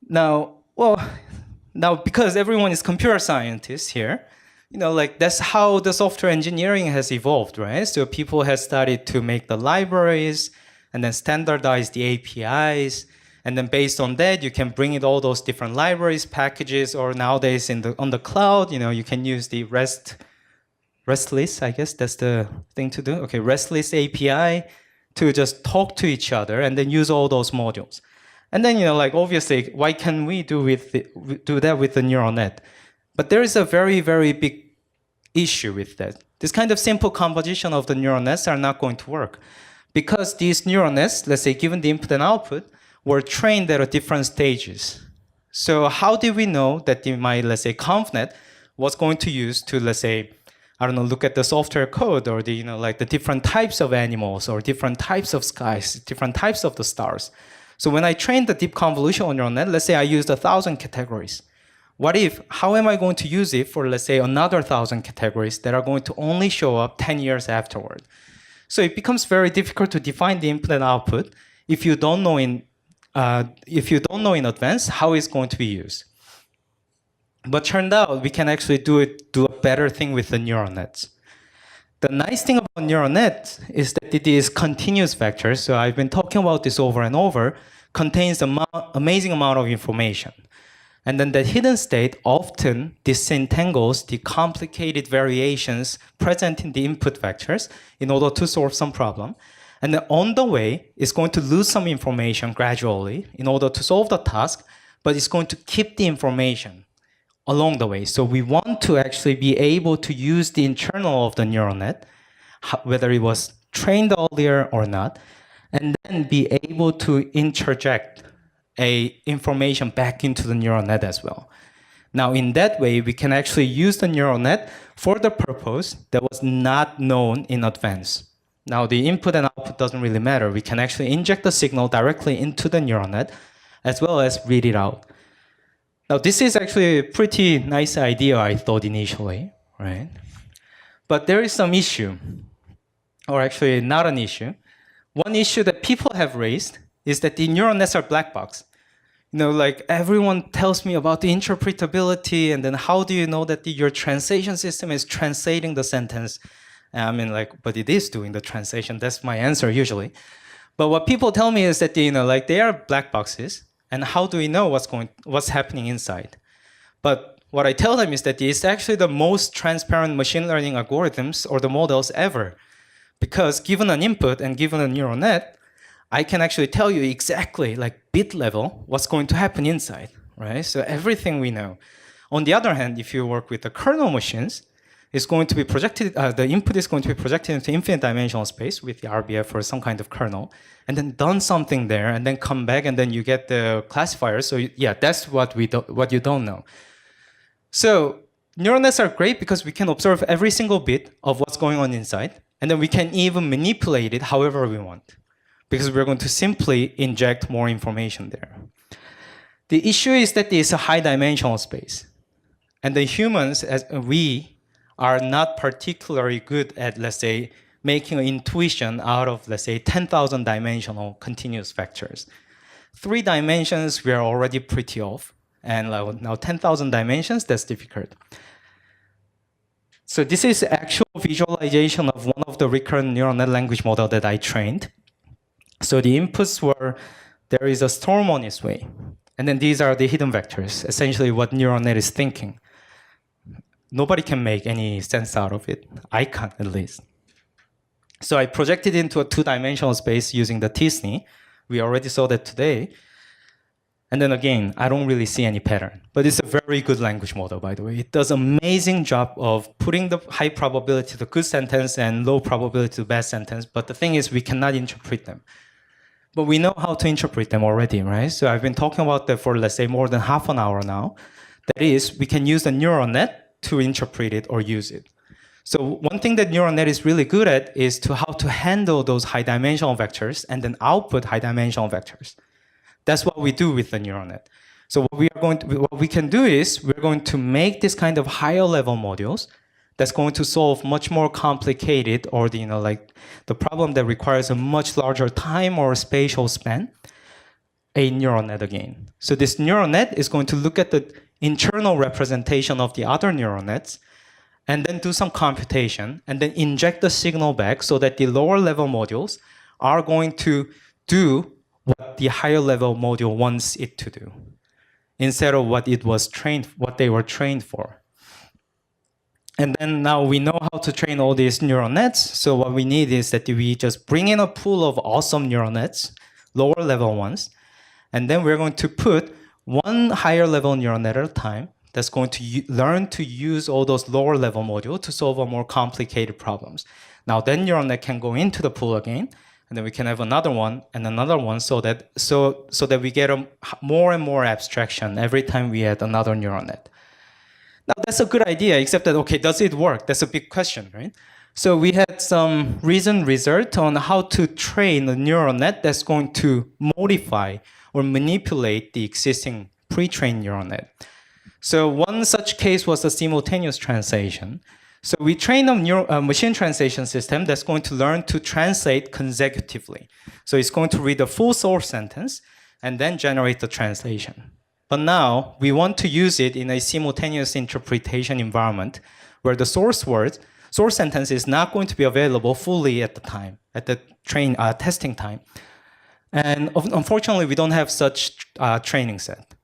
Now, because everyone is computer scientists here, that's how the software engineering has evolved, right? So people have started to make the libraries and then standardize the APIs. And then based on that, you can bring in all those different libraries, packages, or nowadays on the cloud, you can use the RESTless, I guess that's the thing to do. Okay, RESTless API to just talk to each other and then use all those modules. And then, obviously, why can we do that with the neural net? But there is a very, very big issue with that. This kind of simple composition of the neural nets are not going to work. Because these neural nets, let's say, given the input and output, were trained at different stages. So how did we know that my, let's say, ConvNet was going to use to, let's say, I don't know, look at the software code or the, the different types of animals or different types of skies, different types of the stars. So when I trained the deep convolutional neural net, let's say I used 1,000 categories. How am I going to use it for, let's say, another 1,000 categories that are going to only show up 10 years afterward? So it becomes very difficult to define the input and output if you don't know in advance how it's going to be used. But turned out we can actually do a better thing with the neural nets. The nice thing about neural net is that it is continuous vectors. So I've been talking about this over and over, contains an amazing amount of information. And then the hidden state often disentangles the complicated variations present in the input vectors in order to solve some problem. And then on the way, it's going to lose some information gradually in order to solve the task, but it's going to keep the information along the way. So we want to actually be able to use the internal of the neural net, whether it was trained earlier or not, and then be able to interject information back into the neural net as well. Now, in that way, we can actually use the neural net for the purpose that was not known in advance. Now, the input and output doesn't really matter. We can actually inject the signal directly into the neural net, as well as read it out. Now, this is actually a pretty nice idea, I thought initially, right? But there is some issue, or actually not an issue. One issue that people have raised is that the neural nets are black box. Everyone tells me about the interpretability, and then how do you know that your translation system is translating the sentence? But it is doing the translation. That's my answer usually. But what people tell me is that they are black boxes, and how do we know what's happening inside? But what I tell them is that it's actually the most transparent machine learning algorithms or the models ever, because given an input and given a neural net, I can actually tell you exactly, bit level, what's going to happen inside, right? So everything we know. On the other hand, if you work with the kernel machines, it's going to be projected, the input is going to be projected into infinite dimensional space with the RBF or some kind of kernel, and then done something there, and then come back, and then you get the classifier. So yeah, that's what you don't know. So neural nets are great because we can observe every single bit of what's going on inside, and then we can even manipulate it however we want, because we're going to simply inject more information there. The issue is that it's a high dimensional space, and the humans, we are not particularly good at, let's say, making an intuition out of, let's say, 10,000 dimensional continuous vectors. 3 dimensions, we are already pretty off. And now 10,000 dimensions, that's difficult. So this is actual visualization of one of the recurrent neural net language model that I trained. So the inputs were there is a storm on its way. And then these are the hidden vectors, essentially what neural net is thinking. Nobody can make any sense out of it. I can't, at least. So I projected into a two-dimensional space using the t-SNE. We already saw that today. And then again, I don't really see any pattern. But it's a very good language model, by the way. It does an amazing job of putting the high probability to good sentence and low probability to bad sentence. But the thing is, we cannot interpret them. But we know how to interpret them already, right? So I've been talking about that for, let's say, more than half an hour now. That is, we can use the neural net to interpret it or use it. So one thing that neural net is really good at is to how to handle those high-dimensional vectors and then output high-dimensional vectors. That's what we do with the neural net. So what we can do is we're going to make this kind of higher-level modules that's going to solve much more complicated or the problem that requires a much larger time or spatial span, a neural net again. So this neural net is going to look at the internal representation of the other neural nets and then do some computation and then inject the signal back so that the lower level modules are going to do what the higher level module wants it to do instead of what they were trained for. And then now we know how to train all these neural nets. So what we need is that we just bring in a pool of awesome neural nets, lower level ones, and then we're going to put one higher level neural net at a time that's going to learn to use all those lower level modules to solve a more complicated problems. Now then neural net can go into the pool again, and then we can have another one and another one so that we get a more and more abstraction every time we add another neural net. Now that's a good idea, except that, okay, does it work? That's a big question, right? So we had some recent research on how to train a neural net that's going to modify or manipulate the existing pre-trained neural net. So one such case was a simultaneous translation. So we trained a machine translation system that's going to learn to translate consecutively. So it's going to read the full source sentence and then generate the translation. But now we want to use it in a simultaneous interpretation environment where the source sentence is not going to be available fully at the time, at the testing time. And unfortunately, we don't have such training set.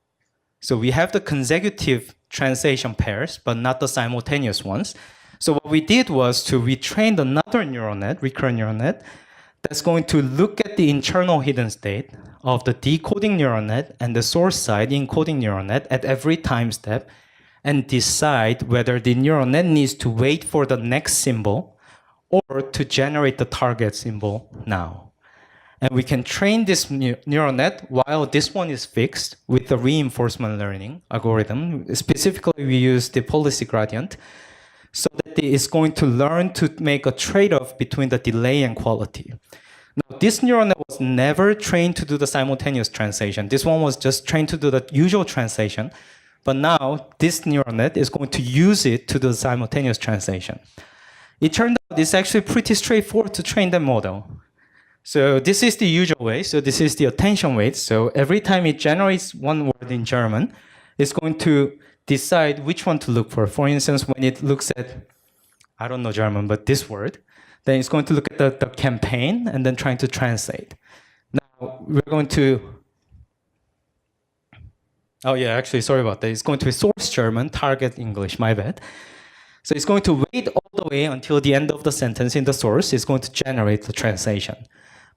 So we have the consecutive translation pairs, but not the simultaneous ones. So what we did was we trained another neural net, recurrent neural net, that's going to look at the internal hidden state of the decoding neural net and the source side encoding neural net at every time step and decide whether the neural net needs to wait for the next symbol or to generate the target symbol now. And we can train this neural net while this one is fixed with the reinforcement learning algorithm. Specifically, we use the policy gradient so that it is going to learn to make a trade-off between the delay and quality. Now, this neural net was never trained to do the simultaneous translation. This one was just trained to do the usual translation. But now, this neural net is going to use it to do the simultaneous translation. It turned out it's actually pretty straightforward to train the model. So this is the usual way. So this is the attention weight. So every time it generates one word in German, it's going to decide which one to look for. For instance, when it looks at, I don't know German, but this word, then it's going to look at the campaign and then trying to translate. Now, we're going to, oh yeah, actually, sorry about that. It's going to be source German, target English, my bad. So it's going to wait all the way until the end of the sentence in the source. It's going to generate the translation.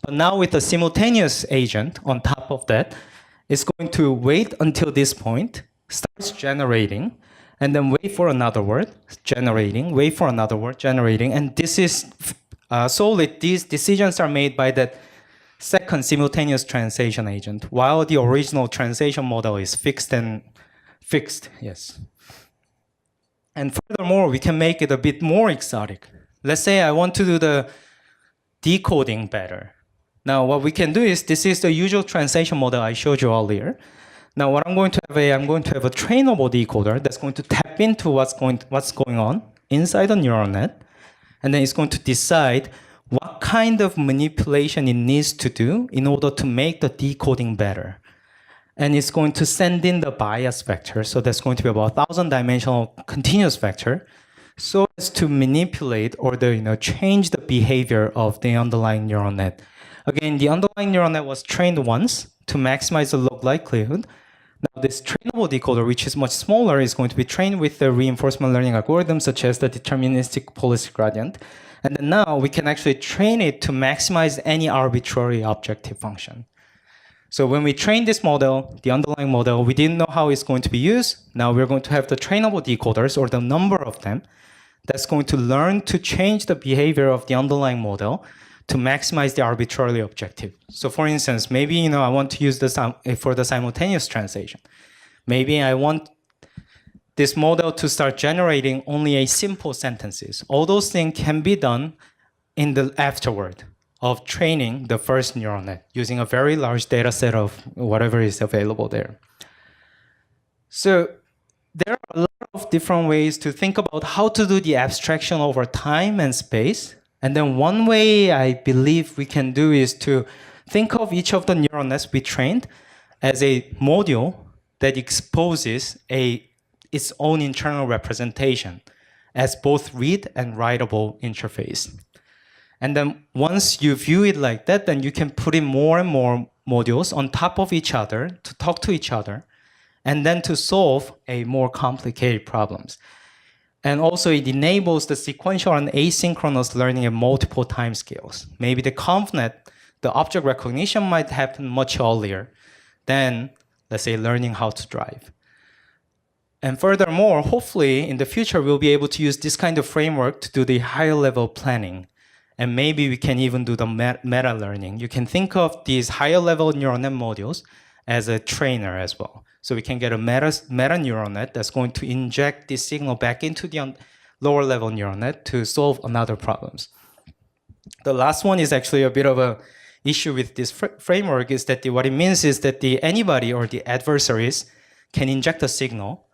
But now with the simultaneous agent on top of that, it's going to wait until this point, starts generating, and then wait for another word, generating, wait for another word, generating. And this is solely, these decisions are made by that second simultaneous translation agent, while the original translation model is fixed, yes. And furthermore, we can make it a bit more exotic. Let's say I want to do the decoding better. Now, what we can do is, this is the usual translation model I showed you earlier. Now, what I'm going to have a trainable decoder that's going to tap into what's going on inside the neural net, and then it's going to decide what kind of manipulation it needs to do in order to make the decoding better. And it's going to send in the bias vector, so that's going to be about 1,000-dimensional continuous vector, so as to manipulate or change the behavior of the underlying neural net Again, the underlying neural net was trained once to maximize the log likelihood. Now, this trainable decoder, which is much smaller, is going to be trained with the reinforcement learning algorithm, such as the deterministic policy gradient. And then now we can actually train it to maximize any arbitrary objective function. So when we train this model, the underlying model, we didn't know how it's going to be used. Now we're going to have the trainable decoders, or the number of them, that's going to learn to change the behavior of the underlying model to maximize the arbitrary objective. So for instance, maybe I want to use this for the simultaneous translation. Maybe I want this model to start generating only a simple sentences. All those things can be done in the afterward of training the first neural net using a very large data set of whatever is available there. So there are a lot of different ways to think about how to do the abstraction over time and space. And then one way I believe we can do is to think of each of the neural nets we trained as a module that exposes its own internal representation as both read and writable interface. And then once you view it like that, then you can put in more and more modules on top of each other to talk to each other, and then to solve a more complicated problems. And also it enables the sequential and asynchronous learning at multiple timescales. Maybe the ConvNet, the object recognition might happen much earlier than, let's say, learning how to drive. And furthermore, hopefully in the future, we'll be able to use this kind of framework to do the higher level planning. And maybe we can even do the meta learning. You can think of these higher level neural net modules as a trainer as well. So we can get a meta neural net that's going to inject this signal back into the lower level neural net to solve another problems. The last one is actually a bit of a issue with this framework, is that what it means is that anybody or the adversaries can inject a signal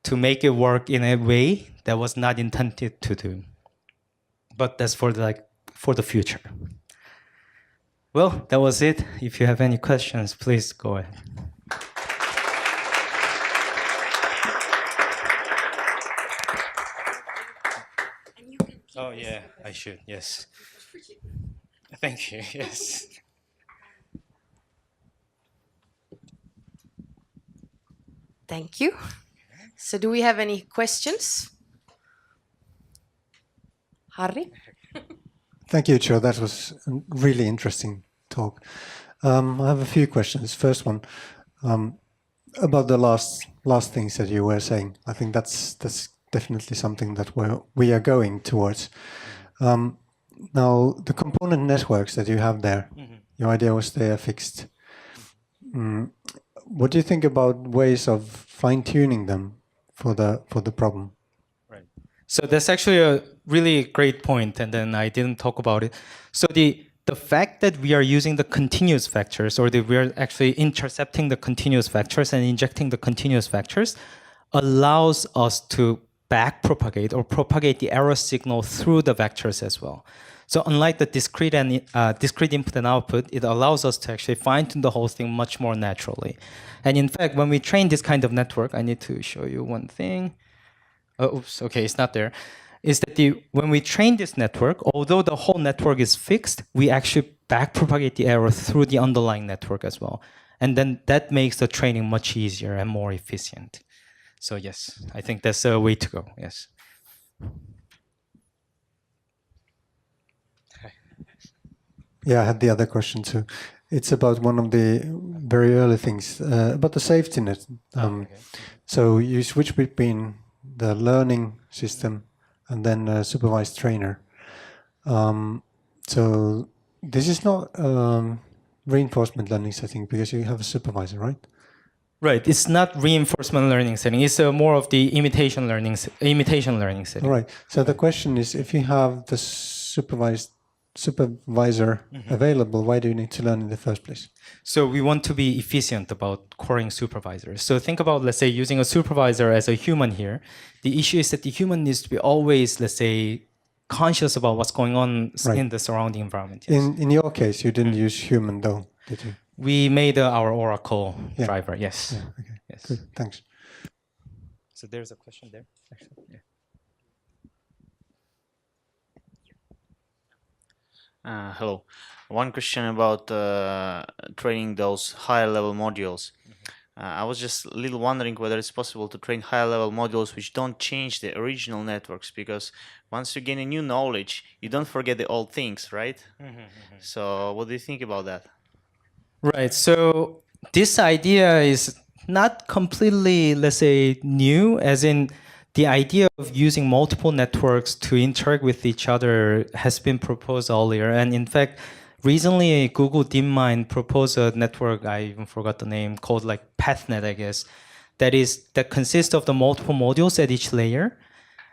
to make it work in a way that was not intended to do. But that's for the future. Well, that was it. If you have any questions, please go ahead. Oh yeah, I should, yes. Thank you, yes. Thank you. So do we have any questions? Harri? Thank you, Cho. That was a really interesting talk. I have a few questions. First one, about the last things that you were saying. I think that's definitely something that we are going towards. Now, the component networks that you have there, your idea was they are fixed. What do you think about ways of fine-tuning them for the problem? Right. So that's actually a really great point, and then I didn't talk about it. So the fact that we are using the continuous vectors, or that we are actually intercepting the continuous vectors and injecting the continuous vectors, allows us to back-propagate or propagate the error signal through the vectors as well. So unlike the discrete input and output, it allows us to actually fine-tune the whole thing much more naturally. And in fact, when we train this kind of network, I need to show you one thing. Oh, oops, okay, it's not there. Is that when we train this network, although the whole network is fixed, we actually back-propagate the error through the underlying network as well. And then that makes the training much easier and more efficient. So yes, I think that's a way to go, yes. Yeah, I had the other question too. It's about one of the very early things, about the safety net. Okay. So you switch between the learning system and then a supervised trainer. So this is not reinforcement learning setting because you have a supervisor, right? Right, it's not reinforcement learning setting. It's more of the imitation learning setting. All right. So the question is, if you have the supervisor available, why do you need to learn in the first place? So we want to be efficient about coring supervisors. So think about, let's say, using a supervisor as a human here. The issue is that the human needs to be always, let's say, conscious about what's going on in the surrounding environment. Yes. In your case, you didn't use human though, did you? We made our Oracle driver, yes. Yeah, okay. Yes. Good, thanks. So there's a question there, actually. Yeah. Hello. One question about training those higher level modules. I was just a little wondering whether it's possible to train higher level modules which don't change the original networks, because once you gain a new knowledge, you don't forget the old things, right? So what do you think about that? Right. So this idea is not completely, let's say, new, as in the idea of using multiple networks to interact with each other has been proposed earlier. And in fact, recently Google DeepMind proposed a network, I even forgot the name, called like PathNet, I guess, that consists of the multiple modules at each layer.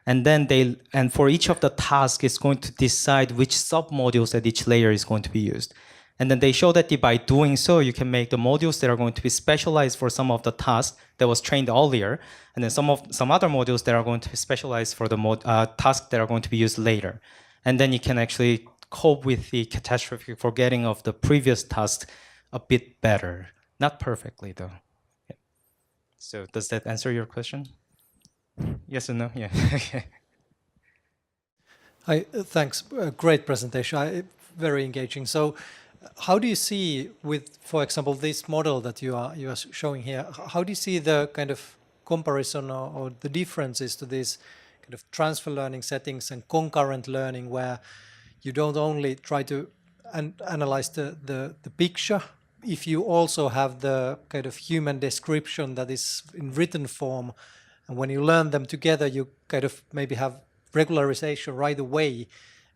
And then and for each of the tasks, it's going to decide which sub-modules at each layer is going to be used. And then they show that by doing so, you can make the modules that are going to be specialized for some of the tasks that was trained earlier, and then some other modules that are going to be specialized for the tasks that are going to be used later. And then you can actually cope with the catastrophic forgetting of the previous task a bit better. Not perfectly, though. Yeah. So does that answer your question? Yes or no? Yeah. Okay. Hi, thanks. Great presentation. Very engaging. So, how do you see, with, for example, this model that you are showing here? How do you see the kind of comparison or the differences to these kind of transfer learning settings and concurrent learning, where you don't only try to analyze the picture, if you also have the kind of human description that is in written form, and when you learn them together, you kind of maybe have regularization right away,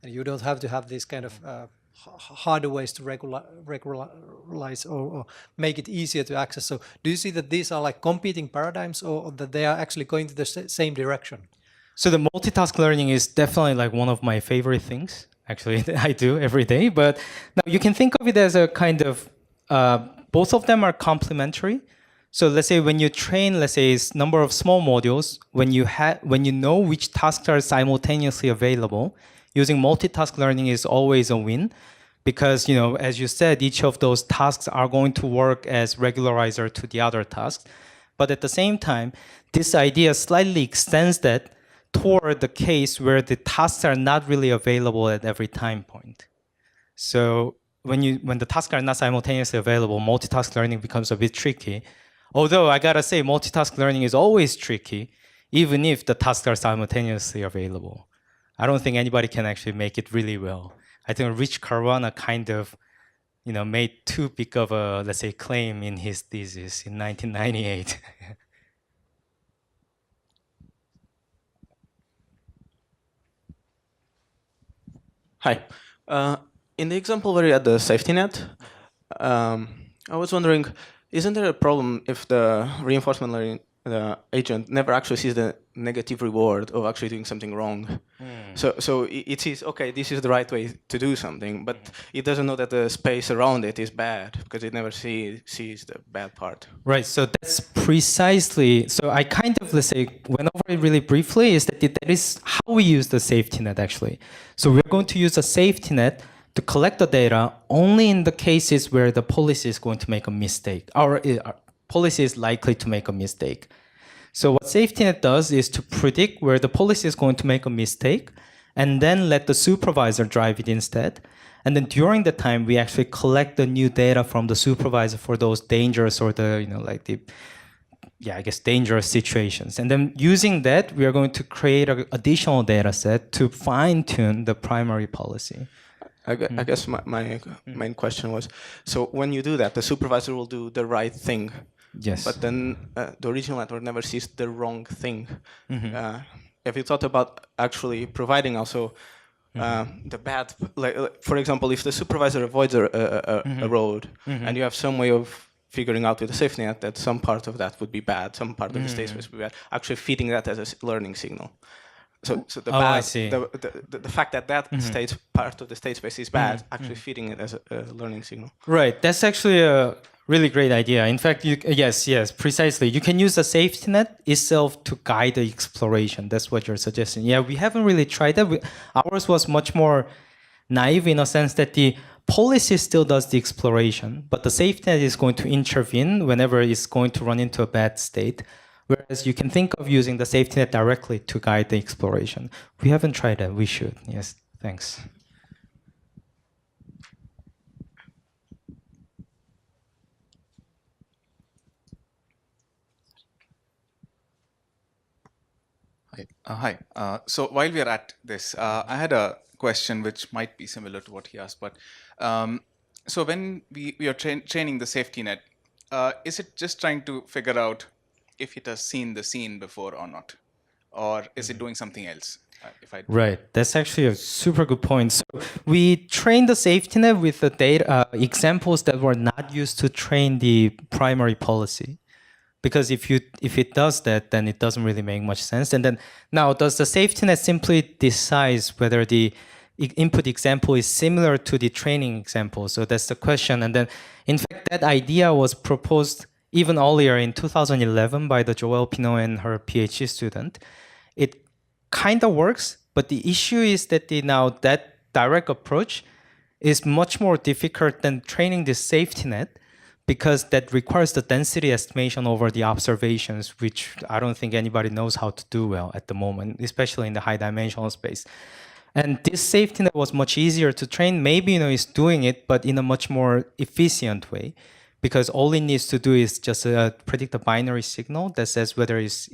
and you don't have to have these kind of harder ways to regularize or make it easier to access. So do you see that these are like competing paradigms, or that they are actually going to the same direction? So the multitask learning is definitely like one of my favorite things. Actually, I do every day. But now you can think of it as a kind of, both of them are complementary. So let's say when you train, let's say, a number of small modules, when you know which tasks are simultaneously available, using multitask learning is always a win, because, you know, as you said, each of those tasks are going to work as regularizer to the other tasks. But at the same time, this idea slightly extends that toward the case where the tasks are not really available at every time point. So when the tasks are not simultaneously available, multitask learning becomes a bit tricky. Although I gotta say, multitask learning is always tricky, even if the tasks are simultaneously available. I don't think anybody can actually make it really well. I think Rich Caruana kind of, you know, made too big of a, let's say, claim in his thesis in 1998. Hi. In the example where you had the safety net, I was wondering, isn't there a problem if the reinforcement learning agent never actually sees the negative reward of actually doing something wrong? So it sees, okay, this is the right way to do something, but it doesn't know that the space around it is bad, because it never sees the bad part. Right, so that's precisely, so I kind of, let's say, went over it really briefly, is that that is how we use the safety net, actually. So we're going to use a safety net to collect the data only in the cases where the policy is going to make a mistake, or policy is likely to make a mistake. So what safety net does is to predict where the policy is going to make a mistake, and then let the supervisor drive it instead. And then during the time, we actually collect the new data from the supervisor for those dangerous or the, you know, like the, yeah, I guess dangerous situations. And then using that, we are going to create an additional data set to fine tune the primary policy. I guess my main question was, so when you do that, the supervisor will do the right thing. Yes. But then the original network never sees the wrong thing. Have you thought about actually providing also the bad, like for example, if the supervisor avoids a road, and you have some way of figuring out with the safety net that some part of that would be bad, some part of the state space would be bad, actually feeding that as a learning signal. So the I bad, see. the fact that state part of the state space is bad, actually feeding it as a learning signal. Right, that's actually a really great idea. In fact, yes, precisely. You can use the safety net itself to guide the exploration. That's what you're suggesting. Yeah, we haven't really tried that. Ours was much more naive in a sense that the policy still does the exploration, but the safety net is going to intervene whenever it's going to run into a bad state. Whereas you can think of using the safety net directly to guide the exploration. We haven't tried that. We should. Yes, thanks. Hi. So while we are at this, I had a question which might be similar to what he asked, but so when we are training the safety net, is it just trying to figure out if it has seen the scene before or not? Or is it doing something else? Right. That's actually a super good point. So we trained the safety net with the data examples that were not used to train the primary policy. Because if it does that, then it doesn't really make much sense. And then now, does the safety net simply decide whether the input example is similar to the training example? So that's the question. And then, in fact, that idea was proposed even earlier in 2011 by the Joelle Pinot and her PhD student. It kind of works, but the issue is that that direct approach is much more difficult than training the safety net, because that requires the density estimation over the observations, which I don't think anybody knows how to do well at the moment, especially in the high dimensional space. And this safety net was much easier to train. Maybe it's doing it, but in a much more efficient way, because all it needs to do is just predict a binary signal that says whether it's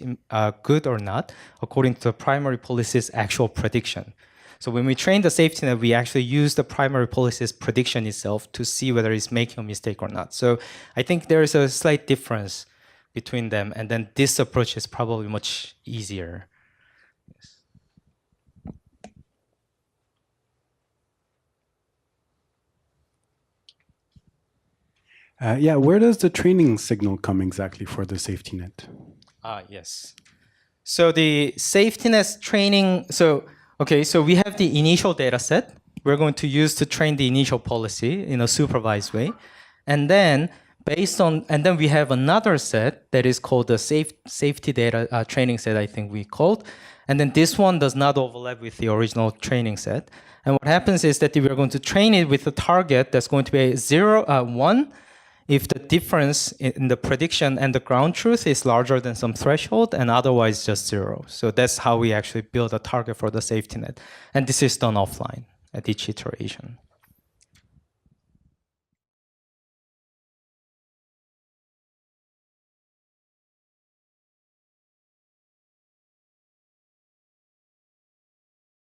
good or not, according to the primary policy's actual prediction. So when we train the safety net, we actually use the primary policy's prediction itself to see whether it's making a mistake or not. So I think there is a slight difference between them, and then this approach is probably much easier. Yeah, where does the training signal come exactly for the safety net? Yes. So the safety net training, so we have the initial data set we're going to use to train the initial policy in a supervised way. And then we have another set that is called the safety data training set, I think we called. And then this one does not overlap with the original training set. And what happens is that we're going to train it with a target that's going to be 1, if the difference in the prediction and the ground truth is larger than some threshold, and otherwise just 0. So that's how we actually build a target for the safety net. And this is done offline at each iteration.